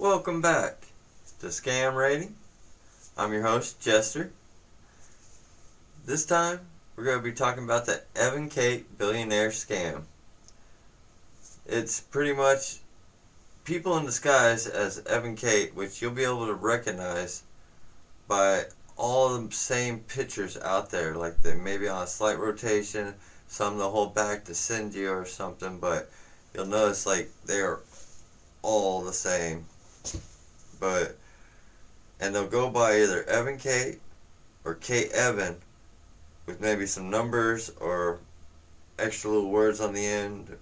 Welcome back to Scam Rating. I'm your host, Jester. This time, we're going to be talking about the Evan Kate Billionaire scam. It's pretty much people in disguise as Evan Kate, which you'll be able to recognize by all the same pictures out there. Like they may be on a slight rotation, some they'll hold back to send you or something, but you'll notice like they're all the same. And they'll go by either Evan Kate or Kate Evan with maybe some numbers or extra little words on the end,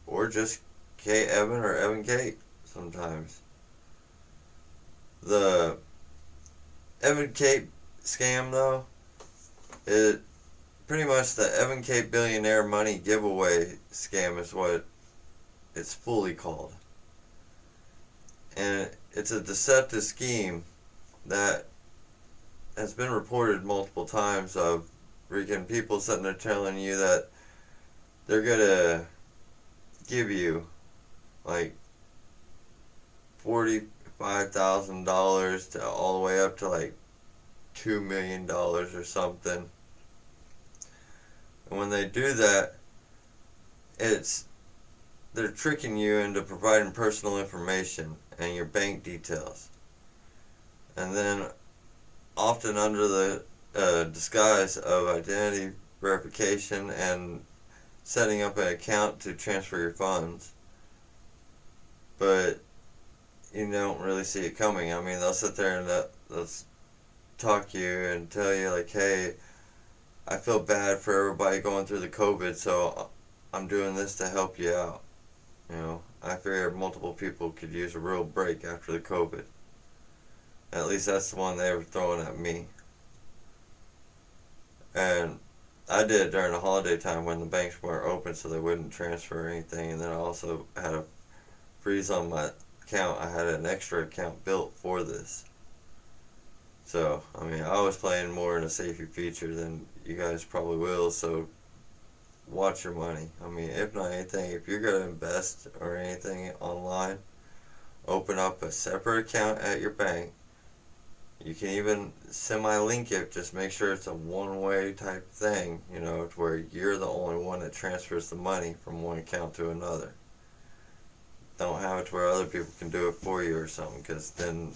or just Kate Evan or Evan Kate sometimes. The Evan Kate scam, though, it pretty much the Evan Kate Billionaire money giveaway scam is what it's fully called. And it's a deceptive scheme that has been reported multiple times of freaking people sitting there telling you that they're gonna give you like $45,000 to all the way up to like $2 million or something. And when they do that, they're tricking you into providing personal information and your bank details. And then often under the disguise of identity verification and setting up an account to transfer your funds. But you don't really see it coming. I mean, they'll sit there and they'll talk to you and tell you like, hey, I feel bad for everybody going through the COVID, so I'm doing this to help you out. You know, I figured multiple people could use a real break after the COVID. At least that's the one they were throwing at me. And I did it during the holiday time when the banks weren't open, so they wouldn't transfer anything. And then I also had a freeze on my account. I had an extra account built for this. So, I mean, I was playing more in a safety feature than you guys probably will, so watch your money. I mean, if not anything, if you're going to invest or anything online, open up a separate account at your bank. You can even semi-link it, just make sure it's a one-way type thing, you know, to where you're the only one that transfers the money from one account to another. Don't have it to where other people can do it for you or something, because then,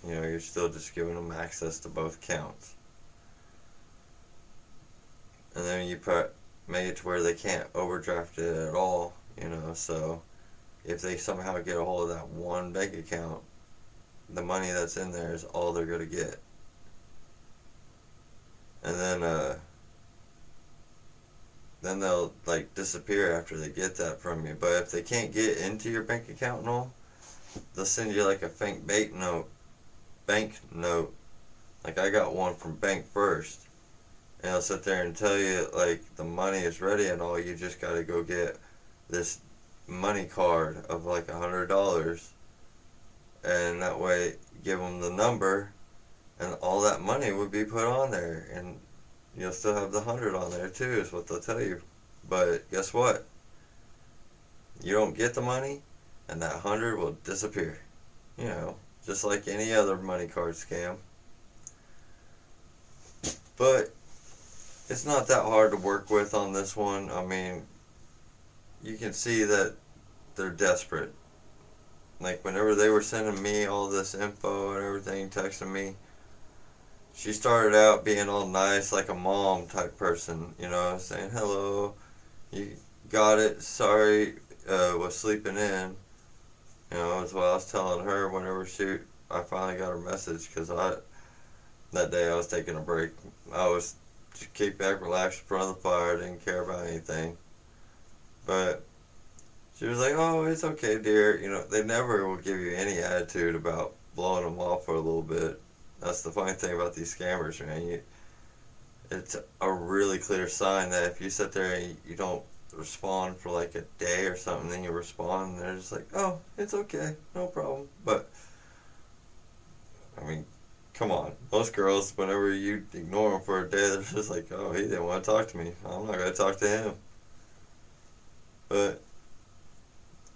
you know, you're still just giving them access to both accounts. And then you make it to where they can't overdraft it at all, you know, so if they somehow get a hold of that one bank account, the money that's in there is all they're going to get. And then they'll like disappear after they get that from you. But if they can't get into your bank account and all, they'll send you like a fake bank note. Like I got one from Bank First. And they'll sit there and tell you like the money is ready and all, you just got to go get this money card of like $100. And that way, give them the number, and all that money would be put on there, and you'll still have the 100 on there too, is what they'll tell you. But guess what? You don't get the money, and that 100 will disappear. You know, just like any other money card scam. But it's not that hard to work with on this one. I mean, you can see that they're desperate. Like, whenever they were sending me all this info and everything, texting me, she started out being all nice, like a mom type person, you know, saying, hello, you got it, sorry, was sleeping in, you know, is what I was telling her whenever I finally got her message, because that day I was taking a break. I was just kick back, relaxed in front of the fire, didn't care about anything, but she was like, oh, it's okay, dear. You know, they never will give you any attitude about blowing them off for a little bit. That's the funny thing about these scammers, man. It's a really clear sign that if you sit there and you don't respond for like a day or something, then you respond, and they're just like, oh, it's okay, no problem. But, I mean, come on. Most girls, whenever you ignore them for a day, they're just like, oh, he didn't want to talk to me. I'm not going to talk to him. But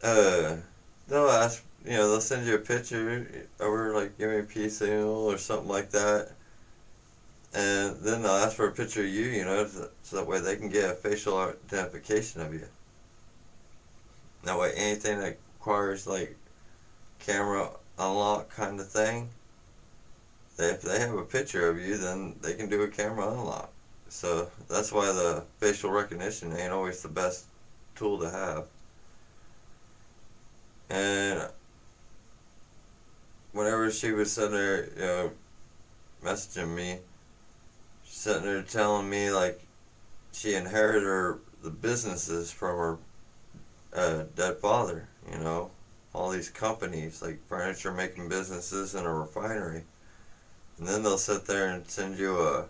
they'll ask they'll send you a picture over, like, give me a piece of or something like that. And then they'll ask for a picture of you, so that way they can get a facial identification of you. That way anything that requires, like, camera unlock kind of thing, if they have a picture of you, then they can do a camera unlock. So that's why the facial recognition ain't always the best tool to have. And whenever she was sitting there, messaging me, she's sitting there telling me, like, she inherited the businesses from her dead father, all these companies, like furniture making businesses and a refinery. And then they'll sit there and send you a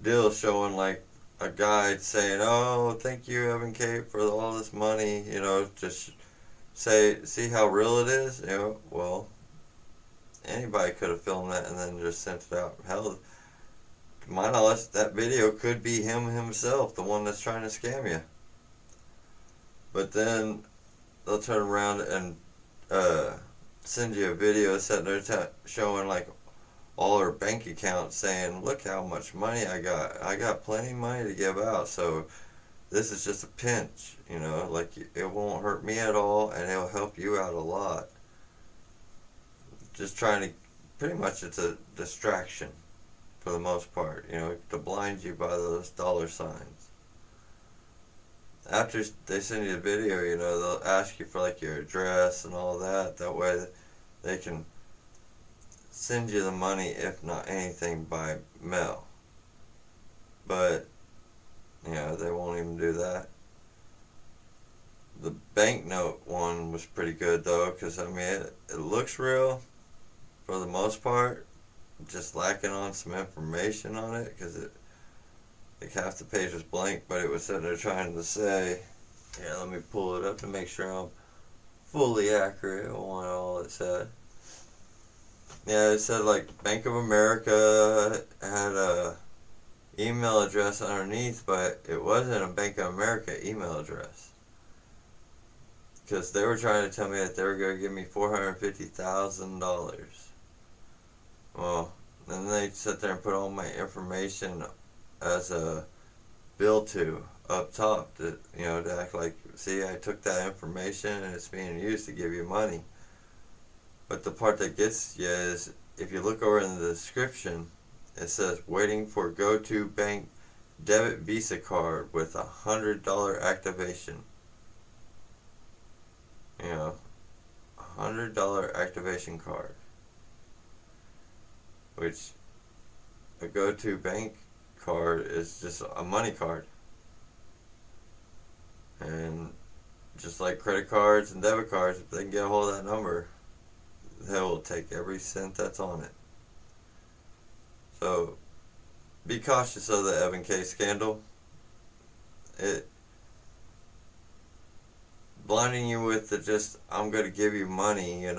deal showing, like, a guide saying, oh, thank you, Evan Kate, for all this money, just see how real it is. Well, anybody could have filmed that and then just sent it out. Hell, to my knowledge, that video could be him himself, the one that's trying to scam you. But then they'll turn around and send you a video sitting there showing, like, all her bank accounts, saying, look how much money I got. I got plenty of money to give out, so this is just a pinch, like, it won't hurt me at all, and it'll help you out a lot. Just trying to, pretty much it's a distraction for the most part, to blind you by those dollar signs. After they send you the video, they'll ask you for, like, your address and all that. That way they can send you the money, if not anything, by mail. But, they won't even do that. The banknote one was pretty good, though, because, it looks real for the most part. Just lacking on some information on it, because like, half the page was blank, but it was sitting there trying to say, let me pull it up to make sure I'm fully accurate on all it said. It said, like, Bank of America had a email address underneath, but it wasn't a Bank of America email address. Because they were trying to tell me that they were going to give me $450,000. Well, then they sit there and put all my information as a bill to up top to act like, see, I took that information and it's being used to give you money. But the part that gets you is, if you look over in the description, it says waiting for go-to bank debit Visa card with $100 activation. $100 activation card. Which, a go-to bank card is just a money card. And just like credit cards and debit cards, if they can get a hold of that number, they will take every cent that's on it. So, be cautious of the Evan Kate scandal. It blinding you with the just, I'm going to give you money, and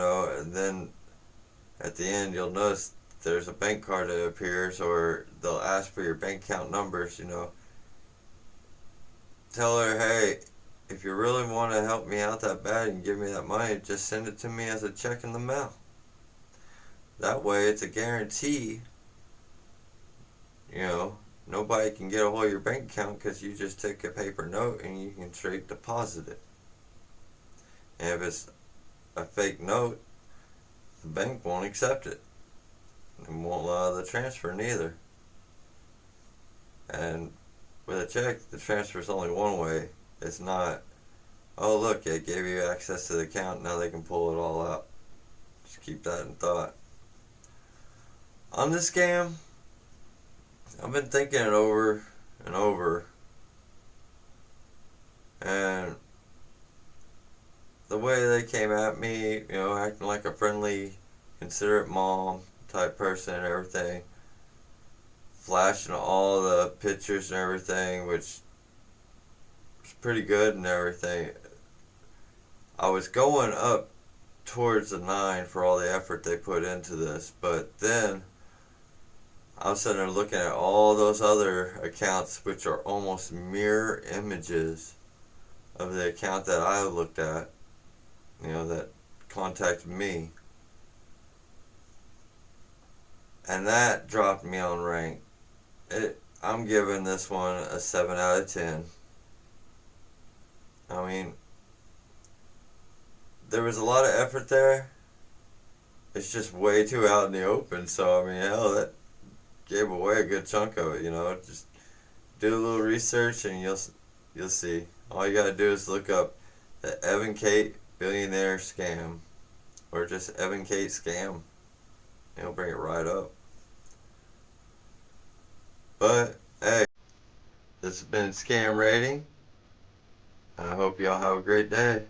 then at the end you'll notice there's a bank card that appears, or they'll ask for your bank account numbers, Tell her, hey, if you really want to help me out that bad and give me that money, just send it to me as a check in the mail. That way it's a guarantee, nobody can get a hold of your bank account because you just take a paper note and you can straight deposit it. And if it's a fake note, the bank won't accept it. And won't allow the transfer neither. And with a check, the transfer is only one way. It's not, oh look, it gave you access to the account, now they can pull it all out. Just keep that in thought. On this scam, I've been thinking it over and over. And the way they came at me, acting like a friendly, considerate mom type person and everything, flashing all the pictures and everything, which was pretty good and everything. I was going up towards the 9 for all the effort they put into this, but then I was sitting there looking at all those other accounts, which are almost mirror images of the account that I looked at, that contacted me, and that dropped me on rank. I'm giving this one a 7 out of 10. I mean, there was a lot of effort there. It's just way too out in the open. So I mean, hell, that gave away a good chunk of it. You know, just do a little research and you'll see. All you gotta do is look up the Evan Kate Billionaire scam, or just Evan Kate scam. It'll bring it right up. But hey, this has been Scam Rating. I hope y'all have a great day.